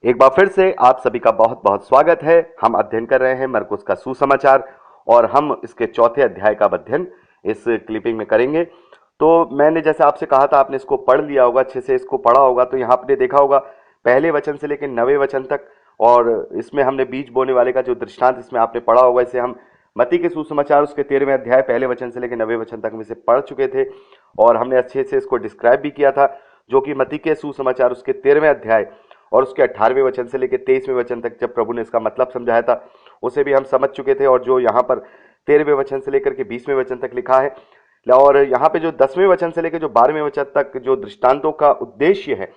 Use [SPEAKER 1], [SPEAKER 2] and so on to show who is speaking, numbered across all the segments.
[SPEAKER 1] एक बार फिर से आप सभी का बहुत बहुत स्वागत है। हम अध्ययन कर रहे हैं मरकुस का सुसमाचार और हम इसके चौथे अध्याय का अध्ययन इस क्लिपिंग में करेंगे। तो मैंने जैसे आपसे कहा था, आपने इसको पढ़ लिया होगा, अच्छे से इसको पढ़ा होगा। तो यहाँ आपने देखा होगा पहले वचन से लेकर 9वें वचन तक, और इसमें हमने बीज बोने वाले का जो दृष्टांत इसमें आपने पढ़ा होगा, इसे हम मत्ती के सुसमाचार उसके 13वें अध्याय पहले वचन से लेकर 9वें वचन तक में से पढ़ चुके थे और हमने अच्छे से इसको डिस्क्राइब भी किया था, जो कि मत्ती के सुसमाचार उसके 13वें अध्याय और उसके 18वें वचन से लेकर 23वें वचन तक जब प्रभु ने इसका मतलब समझाया था, उसे भी हम समझ चुके थे। और जो यहाँ पर 13वें वचन से लेकर के 20वें वचन तक लिखा है, और यहाँ पे जो 10वें वचन से लेकर जो 12वें वचन तक जो दृष्टांतों का उद्देश्य है,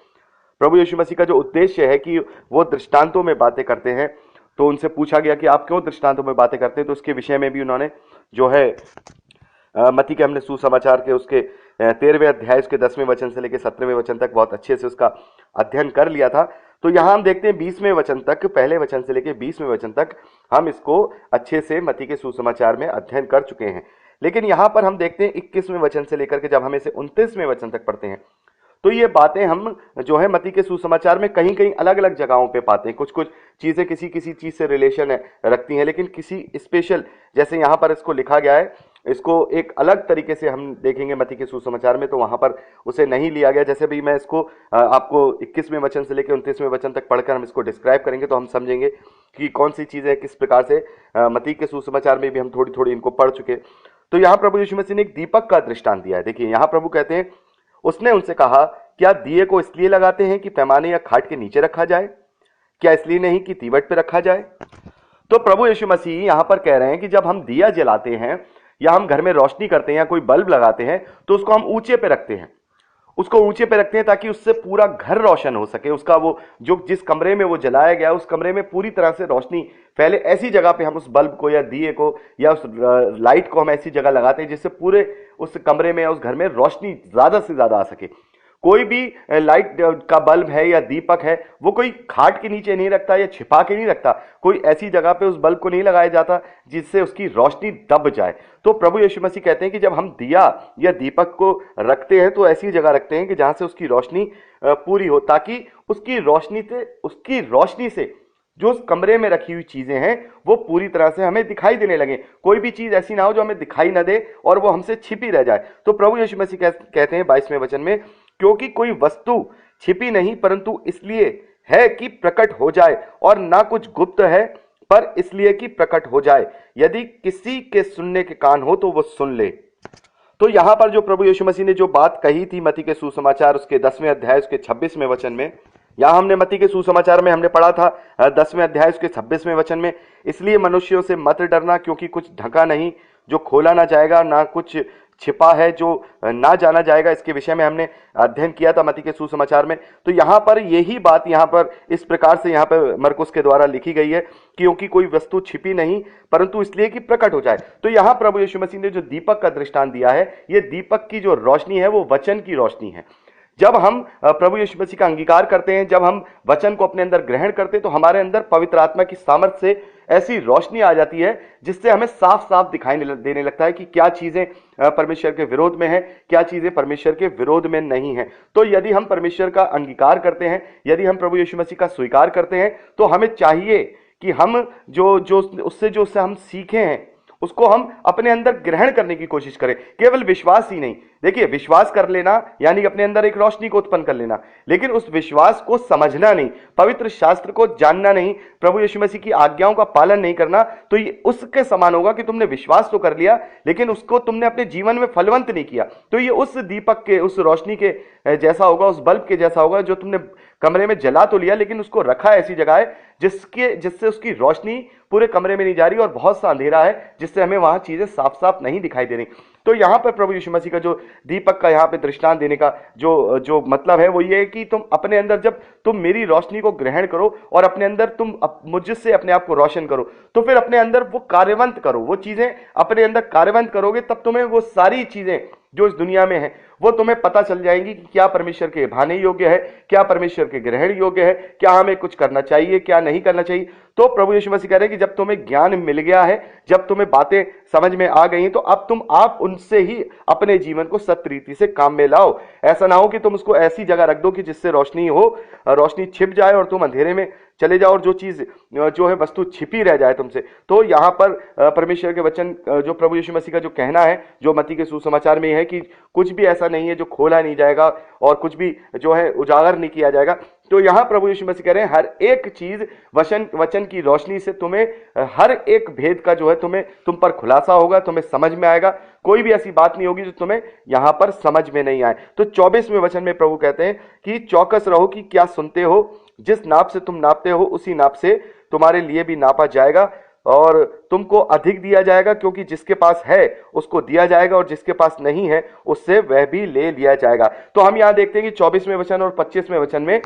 [SPEAKER 1] प्रभु यीशु मसीह का जो उद्देश्य है कि वो दृष्टांतों में बातें करते हैं। तो उनसे पूछा गया कि आप क्यों दृष्टांतों में बातें करते हैं, तो उसके विषय में भी उन्होंने जो है मत्ती के हमने सुसमाचार के उसके 13वें अध्याय उसके 10वें वचन से लेकर 17वें वचन तक बहुत अच्छे से उसका अध्ययन कर लिया था। तो यहाँ हम देखते हैं 20वें वचन तक, पहले वचन से लेकर 20वें वचन तक हम इसको अच्छे से मत्ती के सुसमाचार में अध्ययन कर चुके हैं। लेकिन यहाँ पर हम देखते हैं 21वें वचन से लेकर के जब हम इसे 29वें वचन तक पढ़ते हैं, तो ये बातें हम जो है मत्ती के सुसमाचार में कहीं कहीं अलग अलग जगहों पे पाते हैं। कुछ कुछ चीजें किसी किसी चीज से रिलेशन रखती हैं, लेकिन किसी स्पेशल, जैसे यहाँ पर इसको लिखा गया है, इसको एक अलग तरीके से हम देखेंगे मत्ती के सुसमाचार में, तो वहां पर उसे नहीं लिया गया। जैसे भी मैं इसको आपको 21वें वचन से लेकर 29वें वचन तक पढ़कर हम इसको डिस्क्राइब करेंगे, तो हम समझेंगे कि कौन सी चीजें किस प्रकार से मत्ती के सुसमाचार में भी हम थोड़ी थोड़ी इनको पढ़ चुके। तो यहाँ प्रभु यीशु मसीह ने एक दीपक का दृष्टांत दिया है। देखिए यहाँ प्रभु कहते हैं, उसने उनसे कहा, क्या दिए को इसलिए लगाते हैं कि पैमाने या खाट के नीचे रखा जाए, क्या इसलिए नहीं कि तीवट पे रखा जाए। तो प्रभु यीशु मसीह यहां पर कह रहे हैं कि जब हम दिया जलाते हैं या हम घर में रोशनी करते हैं या कोई बल्ब लगाते हैं, तो उसको हम ऊंचे पे रखते हैं, उसको ऊंचे पे रखते हैं ताकि उससे पूरा घर रोशन हो सके। उसका वो जो जिस कमरे में वो जलाया गया उस कमरे में पूरी तरह से रोशनी फैले। ऐसी जगह पे हम उस बल्ब को या दिए को या उस लाइट को हम ऐसी जगह लगाते हैं जिससे पूरे उस कमरे में या उस घर में रोशनी ज्यादा से ज्यादा आ सके। कोई भी लाइट का बल्ब है या दीपक है, वो कोई खाट के नीचे नहीं रखता या छिपा के नहीं रखता, कोई ऐसी जगह पे उस बल्ब को नहीं लगाया जाता जिससे उसकी रोशनी दब जाए। तो प्रभु यीशु मसीह कहते हैं कि जब हम दिया या दीपक को रखते हैं तो ऐसी जगह रखते हैं कि जहां से उसकी रोशनी पूरी हो, ताकि उसकी रोशनी से जो उस कमरे में रखी हुई चीजें हैं वो पूरी तरह से हमें दिखाई देने लगे। कोई भी चीज ऐसी ना हो जो हमें दिखाई ना दे और वो हमसे छिपी रह जाए। तो प्रभु यीशु मसीह कहते हैं 22वें वचन में, क्योंकि कोई वस्तु छिपी नहीं परंतु इसलिए है कि प्रकट हो जाए, और ना कुछ गुप्त है पर इसलिए कि प्रकट हो जाए। यदि किसी के सुनने के कान हो तो वो सुन ले। तो यहां पर जो प्रभु यीशु मसीह ने जो बात कही थी मत्ती के सुसमाचार उसके 10वें अध्याय उसके 26वें वचन में, यहां हमने मत्ती के सुसमाचार में हमने पढ़ा था 10वें अध्याय उसके 26वें वचन में, इसलिए मनुष्यों से मत डरना, क्योंकि कुछ ढका नहीं जो खोला ना जाएगा, ना कुछ छिपा है जो ना जाना जाएगा। इसके विषय में हमने अध्ययन किया था मत्ती के सुसमाचार में। तो यहां पर यही बात यहां पर इस प्रकार से यहां पर मरकुस के द्वारा लिखी गई है, क्योंकि कोई वस्तु छिपी नहीं परंतु इसलिए कि प्रकट हो जाए। तो यहां प्रभु यीशु मसीह ने जो दीपक का दृष्टांत दिया है, ये दीपक की जो रोशनी है वो वचन की रोशनी है। जब हम प्रभु यीशु मसीह का अंगीकार करते हैं, जब हम वचन को अपने अंदर ग्रहण करते हैं, तो हमारे अंदर पवित्र आत्मा की सामर्थ से ऐसी रोशनी आ जाती है जिससे हमें साफ साफ दिखाई देने लगता है कि क्या चीजें परमेश्वर के विरोध में है, क्या चीजें परमेश्वर के विरोध में नहीं है। तो यदि हम परमेश्वर का अंगीकार करते हैं, यदि हम प्रभु यीशु मसीह का स्वीकार करते हैं, तो हमें चाहिए कि हम उससे हम सीखे हैं उसको हम अपने अंदर ग्रहण करने की कोशिश करें। केवल विश्वास ही नहीं, देखिए विश्वास कर लेना यानी अपने अंदर एक रोशनी को उत्पन्न कर लेना, लेकिन उस विश्वास को समझना नहीं, पवित्र शास्त्र को जानना नहीं, प्रभु यीशु मसीह की आज्ञाओं का पालन नहीं करना, तो ये उसके समान होगा कि तुमने विश्वास तो कर लिया लेकिन उसको तुमने अपने जीवन में फलवंत नहीं किया। तो ये उस दीपक के, उस रोशनी के जैसा होगा, उस बल्ब के जैसा होगा जो तुमने कमरे में जला तो लिया लेकिन उसको रखा ऐसी जगह है जिससे उसकी रोशनी पूरे कमरे में नहीं जा रही और बहुत सा अंधेरा है जिससे हमें वहां चीजें साफ साफ नहीं दिखाई दे रही। तो यहां पर प्रभु यीशु मसीह का जो दीपक का यहां पे दृष्टांत देने का जो मतलब है वो ये है कि तुम अपने अंदर जब तुम मेरी रोशनी को ग्रहण करो और अपने अंदर तुम मुझसे अपने आप को रोशन करो, तो फिर अपने अंदर वो कार्यवंत करो, वो चीजें अपने अंदर कार्यवंत करोगे, तब तुम्हें वो सारी चीजें जो इस दुनिया में है वो तुम्हें पता चल जाएंगी कि क्या परमेश्वर के भाने योग्य है, क्या परमेश्वर के ग्रहण योग्य है, क्या हमें कुछ करना चाहिए, क्या नहीं करना चाहिए। तो प्रभु यीशु मसीह कह रहे हैं कि जब तुम्हें ज्ञान मिल गया है, जब तुम्हें बातें समझ में आ गई हैं, तो अब आप उनसे ही अपने जीवन को सत्य रीति से काम में लाओ। ऐसा ना हो कि तुम उसको ऐसी जगह रख दो कि जिससे रोशनी हो, रोशनी छिप जाए और तुम अंधेरे में चले जाओ और जो चीज जो है वस्तु छिपी रह जाए तुमसे। तो यहाँ पर परमेश्वर के वचन जो प्रभु यीशु मसीह का जो कहना है, जो मत्ती के सुसमाचार में है कि कुछ भी ऐसा नहीं है जो खोला नहीं जाएगा और कुछ भी जो है उजागर नहीं किया जाएगा। तो यहाँ प्रभु यीशु मसीह कह रहे हैं हर एक चीज वचन की रोशनी से तुम्हें हर एक भेद का जो है तुम पर खुलासा होगा, तुम्हें समझ में आएगा। कोई भी ऐसी बात नहीं होगी जो तुम्हें यहाँ पर समझ में नहीं आए। तो 24वें वचन में प्रभु कहते हैं कि चौकस रहो कि क्या सुनते हो, जिस नाप से तुम नापते हो उसी नाप से तुम्हारे लिए भी नापा जाएगा और तुमको अधिक दिया जाएगा, क्योंकि जिसके पास है उसको दिया जाएगा और जिसके पास नहीं है उससे वह भी ले लिया जाएगा। तो हम यहाँ देखते हैं कि 24वें वचन और 25वें वचन में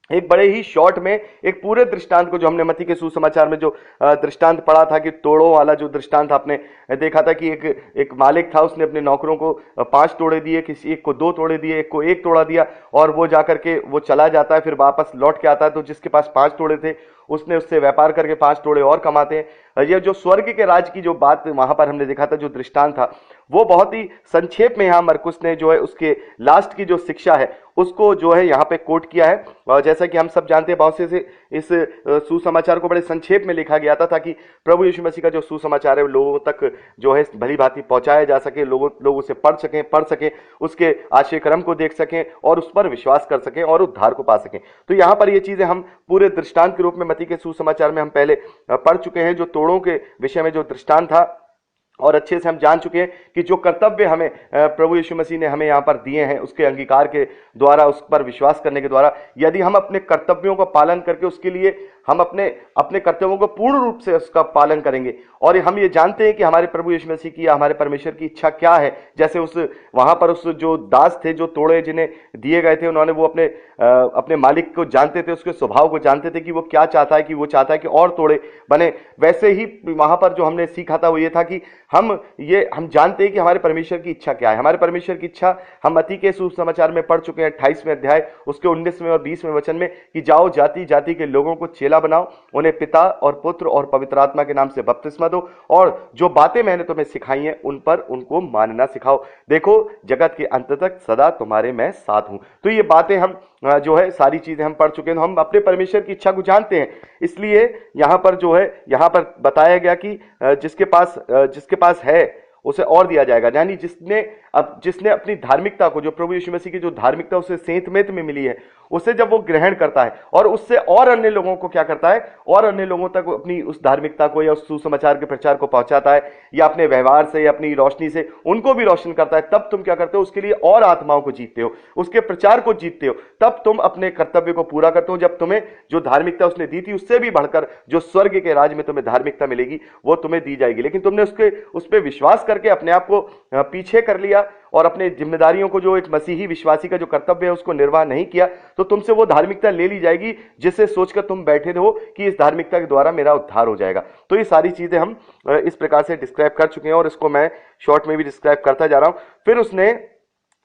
[SPEAKER 1] एक बड़े ही शॉर्ट में एक पूरे दृष्टांत को, जो हमने मत्ती के सुसमाचार में जो दृष्टांत पढ़ा था कि तोड़ों वाला जो दृष्टांत आपने देखा था कि एक मालिक था, उसने अपने नौकरों को 5 तोड़े दिए, किसी एक को 2 तोड़े दिए, एक को 1 तोड़ा दिया और वो जाकर के वो चला जाता है, फिर वापस लौट के आता है। तो जिसके पास 5 तोड़े थे उसने उससे व्यापार करके 5 तोड़े और कमाते हैं। ये जो स्वर्ग के राज की जो बात वहां पर हमने देखा था, जो दृष्टांत था, वो बहुत ही संक्षेप में यहाँ मरकुस ने जो है उसके लास्ट की जो शिक्षा है उसको जो है यहाँ पे कोट किया है। और जैसा कि हम सब जानते हैं, बहुत से इस सुसमाचार को बड़े संक्षेप में लिखा गया था ताकि प्रभु यीशु मसीह का जो सुसमाचार है लोगों तक जो है भली भांति पहुंचाया जा सके, लोग उसे पढ़ सकें, उसके आशय क्रम को देख सकें और उस पर विश्वास कर सकें और उद्धार को पा सकें। तो यहाँ पर ये चीजें हम पूरे दृष्टांत के रूप में मत्ती के सुसमाचार में हम पहले पढ़ चुके हैं। जो तोड़ों के विषय में जो दृष्टांत था और अच्छे से हम जान चुके हैं कि जो कर्तव्य हमें प्रभु यीशु मसीह ने हमें यहाँ पर दिए हैं, उसके अंगीकार के द्वारा, उस पर विश्वास करने के द्वारा, यदि हम अपने कर्तव्यों का पालन करके उसके लिए हम अपने कर्तव्यों को पूर्ण रूप से उसका पालन करेंगे और हम ये जानते हैं कि हमारे प्रभु यीशु मसीह की या हमारे परमेश्वर की इच्छा क्या है। जैसे वहां पर उस जो दास थे, जो तोड़े जिन्हें दिए गए थे, उन्होंने वो अपने मालिक को जानते थे, उसके स्वभाव को जानते थे कि वो क्या चाहता है, कि वो चाहता है कि और तोड़े बने। वैसे ही वहां पर जो हमने सीखा था वो ये था कि हम जानते हैं कि हमारे परमेश्वर की इच्छा क्या है। हमारे परमेश्वर की इच्छा हम मत्ती के सुसमाचार में पढ़ चुके हैं, 28वें अध्याय उसके 19वें और 20वें वचन में, कि जाओ जाति जाति के लोगों को चेला बनाओ, उन्हें पिता और पुत्र और पवित्र आत्मा के नाम से बपतिस्मा दो और जो बातें मैंने तुम्हें सिखाई हैं उन पर उनको मानना सिखाओ। देखो जगत के अंत तक सदा तुम्हारे मैं साथ हूं। तो ये बातें हम जो है सारी चीजें हम पढ़ चुके हैं, हम अपने परमेश्वर की इच्छा को जानते हैं। इसलिए यहां पर जो है यहाँ पर बताया गया कि जिसके पास है उसे और दिया जाएगा, यानी जिसने अपनी धार्मिकता को, जो प्रभु यीशु मसीह की जो धार्मिकता उसे सेंतमेत में मिली है, उसे जब वो ग्रहण करता है और उससे और अन्य लोगों को क्या करता है, और अन्य लोगों तक अपनी उस धार्मिकता को या उस सुसमाचार के प्रचार को पहुंचाता है, या अपने व्यवहार से या अपनी रोशनी से उनको भी रोशन करता है, तब तुम क्या करते हो, उसके लिए और आत्माओं को जीतते हो, उसके प्रचार को जीतते हो, तब तुम अपने कर्तव्य को पूरा करते हो। जब तुम्हें जो धार्मिकता उसने दी थी उससे भी बढ़कर जो स्वर्ग के राज में तुम्हें धार्मिकता मिलेगी वो तुम्हें दी जाएगी, लेकिन तुमने उस पर विश्वास करके अपने आप को पीछे कर लिया और अपने जिम्मेदारियों को, जो एक मसीही विश्वासी का जो कर्तव्य है उसको निर्वाह नहीं किया, तो तुमसे वो धार्मिकता ले ली जाएगी जिससे सोचकर तुम बैठे हो कि इस धार्मिकता के द्वारा मेरा उद्धार हो जाएगा। तो ये सारी चीजें हम इस प्रकार से डिस्क्राइब कर चुके हैं और इसको मैं शॉर्ट में भी डिस्क्राइब करता जा रहा हूं। फिर उसने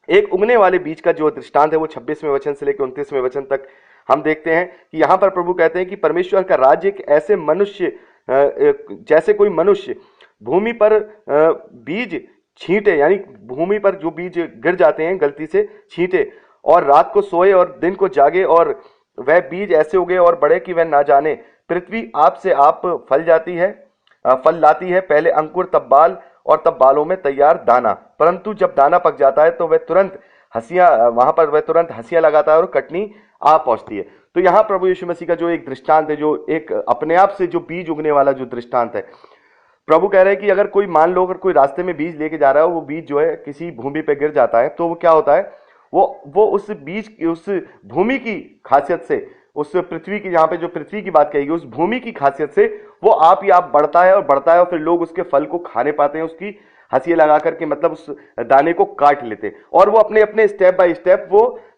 [SPEAKER 1] एक उगने वाले बीज का जो दृष्टांत है वो 26वें वचन से लेकर 29वें वचन तक हम देखते हैं कि यहां पर प्रभु कहते हैं कि परमेश्वर का राज्य एक ऐसे मनुष्य, जैसे कोई मनुष्य भूमि पर बीज छींटे, यानी भूमि पर जो बीज गिर जाते हैं गलती से छींटे, और रात को सोए और दिन को जागे, और वह बीज ऐसे उगे और बढ़े कि वह ना जाने। पृथ्वी आप से आप फल लाती है, पहले अंकुर तब बाल और तब बालों में तैयार दाना, परंतु जब दाना पक जाता है तो वह तुरंत हंसियां लगाता है और कटनी आ पहुंचती है। तो यहाँ प्रभु यीशु मसीह का जो एक दृष्टांत है, जो एक अपने आप से जो बीज उगने वाला जो दृष्टांत है, प्रभु कह रहे हैं कि अगर कोई, मान लो अगर कोई रास्ते में बीज लेके जा रहा है, वो बीज जो है किसी भूमि पे गिर जाता है, तो वो क्या होता है, वो उस बीज की, उस भूमि की खासियत से, उस पृथ्वी की, जहां पे जो पृथ्वी की बात कहेगी, उस भूमि की खासियत से वो आप ही आप बढ़ता है और फिर लोग उसके फल को खाने पाते हैं, उसकी हंसियां लगा करके, मतलब उस दाने को काट लेते हैं, और वो अपने अपने स्टेप बाय स्टेप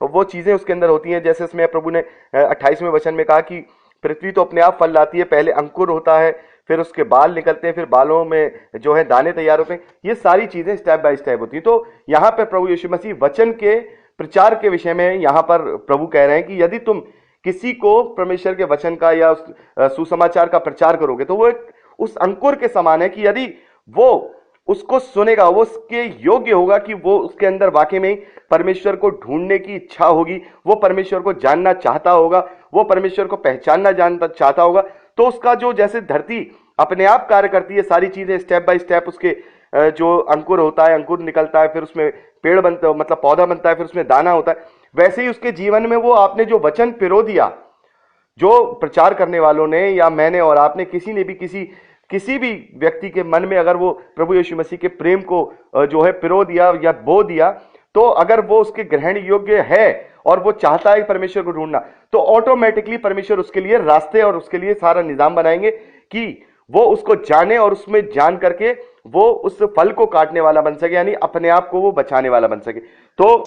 [SPEAKER 1] वो चीजें उसके अंदर होती हैं। जैसे इसमें प्रभु ने 28वें वचन में कहा कि पृथ्वी तो अपने आप फल लाती है, पहले अंकुर होता है, फिर उसके बाल निकलते हैं, फिर बालों में जो है दाने तैयार होते हैं। ये सारी चीजें स्टेप बाय स्टेप होती हैं। तो यहाँ पर प्रभु यीशु मसीह वचन के प्रचार के विषय में यहाँ पर प्रभु कह रहे हैं कि यदि तुम किसी को परमेश्वर के वचन का या उस सुसमाचार का प्रचार करोगे तो वो उस अंकुर के समान है कि यदि वो उसको सुनेगा, वो उसके योग्य होगा कि वो उसके अंदर वाकई में परमेश्वर को ढूंढने की इच्छा होगी, वो परमेश्वर को जानना चाहता होगा, वो परमेश्वर को पहचानना जानना चाहता होगा, तो उसका जो जैसे धरती अपने आप कार्य करती है, सारी चीजें स्टेप बाय स्टेप, उसके जो अंकुर होता है, अंकुर निकलता है, फिर उसमें पेड़ बनता, मतलब पौधा बनता है, फिर उसमें दाना होता है, वैसे ही उसके जीवन में वो आपने जो वचन पिरो दिया, जो प्रचार करने वालों ने या मैंने और आपने, किसी ने भी किसी भी व्यक्ति के मन में अगर वो प्रभु यीशु मसीह के प्रेम को जो है पिरो दिया या बो दिया, तो अगर वो उसके ग्रहण योग्य है और वो चाहता है परमेश्वर को ढूंढना, तो ऑटोमेटिकली परमेश्वर उसके लिए रास्ते और उसके लिए सारा निजाम बनाएंगे कि वो उसको जाने और उसमें जान करके वो उस फल को काटने वाला बन सके, यानी अपने आप को वो बचाने वाला बन सके। तो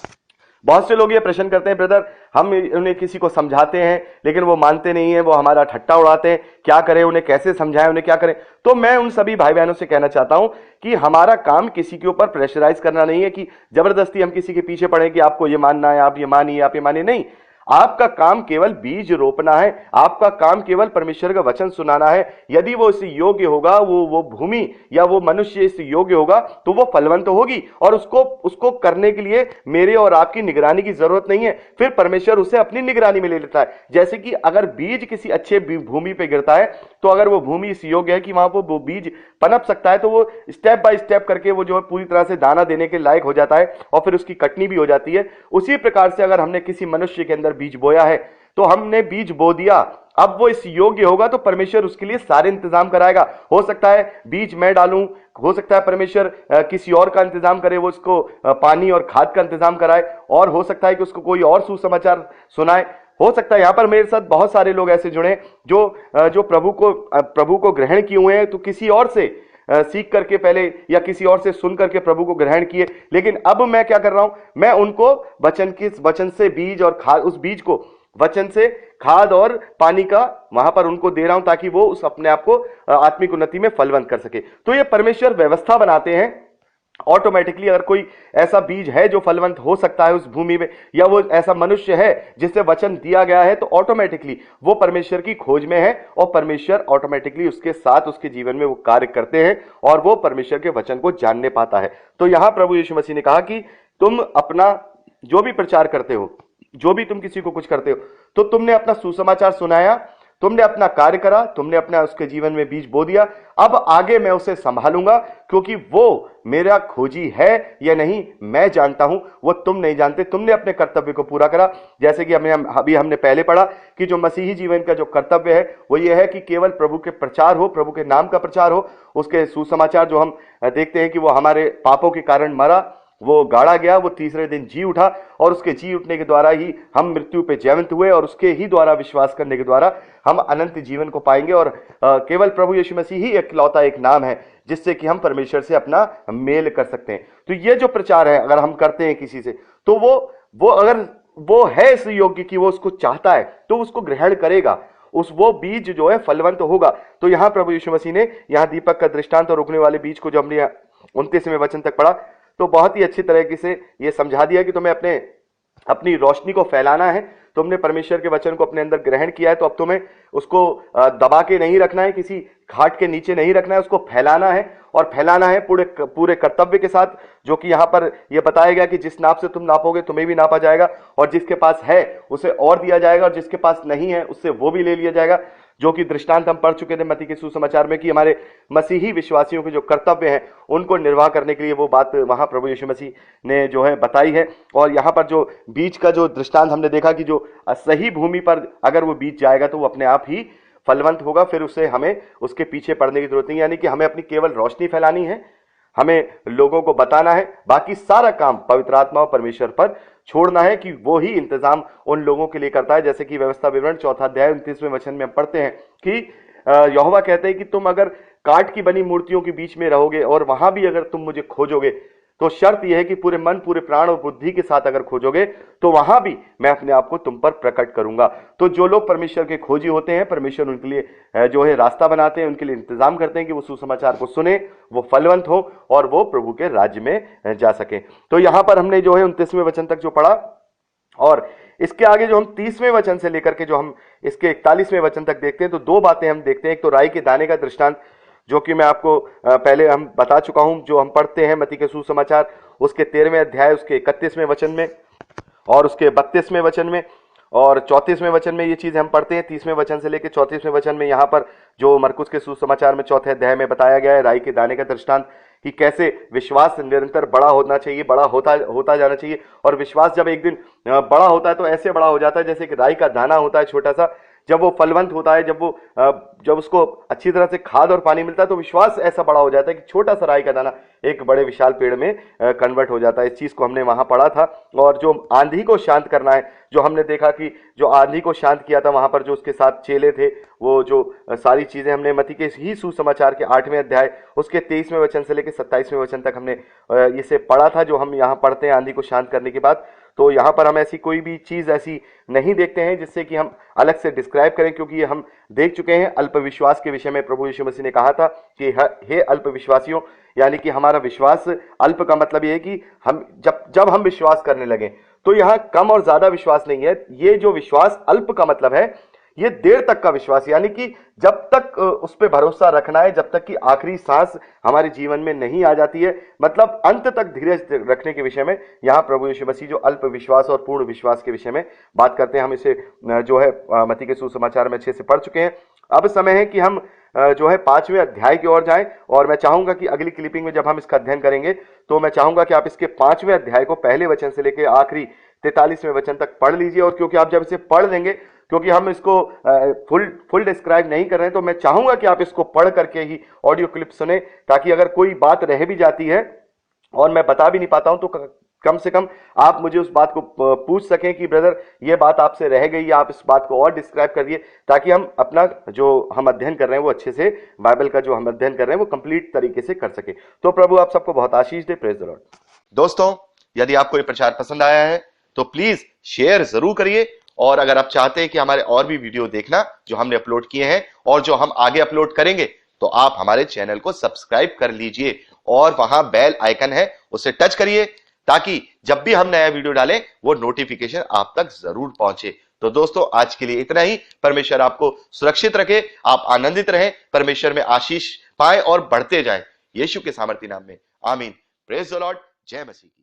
[SPEAKER 1] बहुत से लोग ये प्रश्न करते हैं, ब्रदर हम उन्हें किसी को समझाते हैं लेकिन वो मानते नहीं है, वो हमारा ठट्टा उड़ाते हैं, क्या करें, उन्हें कैसे समझाएं, उन्हें क्या करें। तो मैं उन सभी भाई बहनों से कहना चाहता हूं कि हमारा काम किसी के ऊपर प्रेशराइज करना नहीं है कि जबरदस्ती हम किसी के पीछे पड़े कि आपको ये मानना है, आप ये मानिए, आप ये मानिए, नहीं। आपका काम केवल बीज रोपना है, आपका काम केवल परमेश्वर का वचन सुनाना है। यदि वो इस योग्य होगा, वो भूमि या वो मनुष्य इस योग्य होगा, तो वो फलवंत होगी और उसको करने के लिए मेरे और आपकी निगरानी की जरूरत नहीं है, फिर परमेश्वर उसे अपनी निगरानी में ले लेता है। जैसे कि अगर बीज किसी अच्छे भूमि पे गिरता है, तो अगर वो भूमि इस योग्य है कि वहां वो बीज पनप सकता है, तो वो स्टेप बाय स्टेप करके वो जो है पूरी तरह से दाना देने के लायक हो जाता है और फिर उसकी कटनी भी हो जाती है। उसी प्रकार से अगर हमने किसी मनुष्य के अंदर बीज बोया है, तो हमने बीज बो दिया, अब वो इस योग्य होगा तो परमेश्वर उसके लिए सारे इंतजाम कराएगा। हो सकता है बीज मैं डालूं, हो सकता है परमेश्वर किसी और का इंतजाम करे, वो उसको पानी और खाद का इंतजाम कराए, और हो सकता है कि उसको कोई और सुसमाचार सुनाए। हो सकता है यहां पर मेरे साथ बहुत सारे लोग ऐसे जुड़े जो प्रभु को ग्रहण किए हुए हैं, तो किसी और से सीख करके पहले या किसी और से सुन करके प्रभु को ग्रहण किए, लेकिन अब मैं क्या कर रहा हूं, मैं उनको वचन से बीज और खाद, उस बीज को वचन से खाद और पानी का वहां पर उनको दे रहा हूं, ताकि वो उस अपने आप को आत्मिक उन्नति में फलवंत कर सके। तो ये परमेश्वर व्यवस्था बनाते हैं ऑटोमेटिकली। अगर कोई ऐसा बीज है जो फलवंत हो सकता है उस भूमि में, या वो ऐसा मनुष्य है जिससे वचन दिया गया है, तो ऑटोमेटिकली वो परमेश्वर की खोज में है और परमेश्वर ऑटोमेटिकली उसके साथ उसके जीवन में वो कार्य करते हैं और वो परमेश्वर के वचन को जानने पाता है। तो यहां प्रभु यीशु मसीह ने कहा कि तुम अपना जो भी प्रचार करते हो, जो भी तुम किसी को कुछ करते हो, तो तुमने अपना सुसमाचार सुनाया, तुमने अपना कार्य करा, तुमने अपना उसके जीवन में बीज बो दिया, अब आगे मैं उसे संभालूंगा, क्योंकि वो मेरा खोजी है या नहीं मैं जानता हूं, वो तुम नहीं जानते। तुमने अपने कर्तव्य को पूरा करा। जैसे कि हमने पहले पढ़ा कि जो मसीही जीवन का जो कर्तव्य है वो ये है कि केवल प्रभु के प्रचार हो, प्रभु के नाम का प्रचार हो, उसके सुसमाचार जो हम देखते हैं कि वो हमारे पापों के कारण मरा, वो गाड़ा गया, वो तीसरे दिन जी उठा, और उसके जी उठने के द्वारा ही हम मृत्यु पे जयवंत हुए, और उसके ही द्वारा विश्वास करने के द्वारा हम अनंत जीवन को पाएंगे। और केवल प्रभु यीशु मसीह ही इकलौता एक नाम है जिससे कि हम परमेश्वर से अपना मेल कर सकते हैं। तो ये जो प्रचार है अगर हम करते हैं किसी से, तो वो अगर वो है इस योग्य कि वो उसको चाहता है, तो उसको ग्रहण करेगा, वो बीज जो है फलवंत होगा। तो यहां प्रभु यीशु मसीह ने यहां दीपक का दृष्टांत और उगने वाले बीज को जो हमने 29वें वचन तक पढ़ा, तो बहुत ही अच्छी तरीके से ये समझा दिया कि तुम्हें अपनी रोशनी को फैलाना है। तुमने परमेश्वर के वचन को अपने अंदर ग्रहण किया है, तो अब तुम्हें उसको दबा के नहीं रखना है, किसी घाट के नीचे नहीं रखना है, उसको फैलाना है, और फैलाना है पूरे कर्तव्य के साथ, जो कि यहां पर यह बताया गया कि जिस नाप से तुम नापोगे तुम्हें भी नापा जाएगा, और जिसके पास है उसे और दिया जाएगा, और जिसके पास नहीं है उससे वो भी ले लिया जाएगा। जो कि दृष्टांत हम पढ़ चुके थे मत्ती के सुसमाचार में कि हमारे मसीही विश्वासियों के जो कर्तव्य हैं उनको निर्वाह करने के लिए वो बात वहां प्रभु यीशु मसीह ने जो है बताई है। और यहाँ पर जो बीज का जो दृष्टांत हमने देखा कि जो सही भूमि पर अगर वो बीज जाएगा तो वो अपने आप ही फलवंत होगा, फिर उसे हमें उसके पीछे पड़ने की जरूरत नहीं, यानी कि हमें अपनी केवल रोशनी फैलानी है, हमें लोगों को बताना है, बाकी सारा काम पवित्र आत्मा और परमेश्वर पर छोड़ना है कि वो ही इंतजाम उन लोगों के लिए करता है। जैसे कि व्यवस्था विवरण 4 अध्याय 29वें वचन में हम पढ़ते हैं कि यहोवा कहते हैं कि तुम अगर काठ की बनी मूर्तियों के बीच में रहोगे और वहां भी अगर तुम मुझे खोजोगे तो शर्त यह है कि पूरे मन, पूरे प्राण और बुद्धि के साथ अगर खोजोगे तो वहां भी मैं अपने आप को तुम पर प्रकट करूंगा। तो जो लोग परमेश्वर के खोजी होते हैं, परमेश्वर उनके लिए जो है रास्ता बनाते हैं, उनके लिए इंतजाम करते हैं कि वो सुसमाचार को सुने, वो फलवंत हो और वो प्रभु के राज्य में जा सके। तो यहां पर हमने जो है 29वें वचन तक जो पढ़ा, और इसके आगे जो हम 30वें वचन से लेकर के जो हम इसके 41वें वचन तक देखते हैं, तो दो बातें हम देखते हैं। एक तो राई के दाने का दृष्टांत, जो कि मैं आपको पहले हम बता चुका हूं, जो हम पढ़ते हैं मत्ती के सुसमाचार उसके 13वें अध्याय उसके 31वें वचन में और उसके 32वें वचन में और 34वें वचन में ये चीज हम पढ़ते हैं। 30वें वचन से लेकर 34वें वचन में यहाँ पर जो मरकुस के सुसमाचार में 4थे अध्याय में बताया गया है राई के दाने का दृष्टांत, कि कैसे विश्वास निरंतर बड़ा होना चाहिए, बड़ा होता जाना चाहिए। और विश्वास जब एक दिन बड़ा होता है तो ऐसे बड़ा हो जाता है जैसे कि राई का दाना होता है छोटा सा, जब वो फलवंत होता है, जब उसको अच्छी तरह से खाद और पानी मिलता है तो विश्वास ऐसा बड़ा हो जाता है कि छोटा सा राई का दाना एक बड़े विशाल पेड़ में कन्वर्ट हो जाता है। इस चीज को हमने वहां पढ़ा था। और जो आंधी को शांत करना है, जो हमने देखा कि जो आंधी को शांत किया था वहां पर जो उसके साथ चेले थे, वो जो सारी चीजें हमने मत्ती के ही सुसमाचार के 8वें अध्याय उसके 23वें वचन से लेकर 27वें वचन तक हमने इसे पढ़ा था, जो हम यहाँ पढ़ते हैं आंधी को शांत करने के बाद। तो यहाँ पर हम ऐसी कोई भी चीज ऐसी नहीं देखते हैं जिससे कि हम अलग से डिस्क्राइब करें, क्योंकि ये हम देख चुके हैं। अल्पविश्वास के विषय में प्रभु यीशु मसीह ने कहा था कि हे अल्पविश्वासियों, यानी कि हमारा विश्वास अल्प का मतलब ये है कि हम जब हम विश्वास करने लगे, तो यहाँ कम और ज्यादा विश्वास नहीं है। ये जो विश्वास अल्प का मतलब है ये देर तक का विश्वास, यानी कि जब तक उस पर भरोसा रखना है, जब तक कि आखिरी सांस हमारे जीवन में नहीं आ जाती है, मतलब अंत तक धीरज रखने के विषय में यहाँ प्रभु यीशु मसीह जो अल्प विश्वास और पूर्ण विश्वास के विषय में बात करते हैं। हम इसे जो है मत्ती के सुसमाचार में अच्छे से पढ़ चुके हैं। अब समय है कि हम जो है 5वें अध्याय की ओर जाएं, और मैं चाहूंगा कि अगली क्लिपिंग में जब हम इसका अध्ययन करेंगे तो मैं चाहूंगा कि आप इसके 5वें अध्याय को पहले वचन से लेकर आखिरी 43वें वचन तक पढ़ लीजिए। और क्योंकि आप जब इसे पढ़ लेंगे, क्योंकि हम इसको फुल डिस्क्राइब नहीं कर रहे हैं, तो मैं चाहूंगा कि आप इसको पढ़ करके ही ऑडियो क्लिप सुने, ताकि अगर कोई बात रह भी जाती है और मैं बता भी नहीं पाता हूं तो कम से कम आप मुझे उस बात को पूछ सकें कि ब्रदर ये बात आपसे रह गई, आप इस बात को और डिस्क्राइब करिए, ताकि हम अपना जो हम अध्ययन कर रहे हैं वो अच्छे से, बाइबल का जो हम अध्ययन कर रहे हैं वो कंप्लीट तरीके से कर सके। तो प्रभु आप सबको बहुत आशीष दे। Praise the lord. दोस्तों, यदि आपको ये प्रचार पसंद आया है तो प्लीज शेयर जरूर करिए, और अगर आप चाहते हैं कि हमारे और भी वीडियो देखना जो हमने अपलोड किए हैं और जो हम आगे अपलोड करेंगे, तो आप हमारे चैनल को सब्सक्राइब कर लीजिए और वहां बेल आइकन है उसे टच करिए, ताकि जब भी हम नया वीडियो डालें वो नोटिफिकेशन आप तक जरूर पहुंचे। तो दोस्तों, आज के लिए इतना ही। परमेश्वर आपको सुरक्षित रखे, आप आनंदित रहें, परमेश्वर में आशीष पाएं और बढ़ते जाएं, यीशु के सामर्थी नाम में, आमीन। Praise the Lord. जय मसीह की।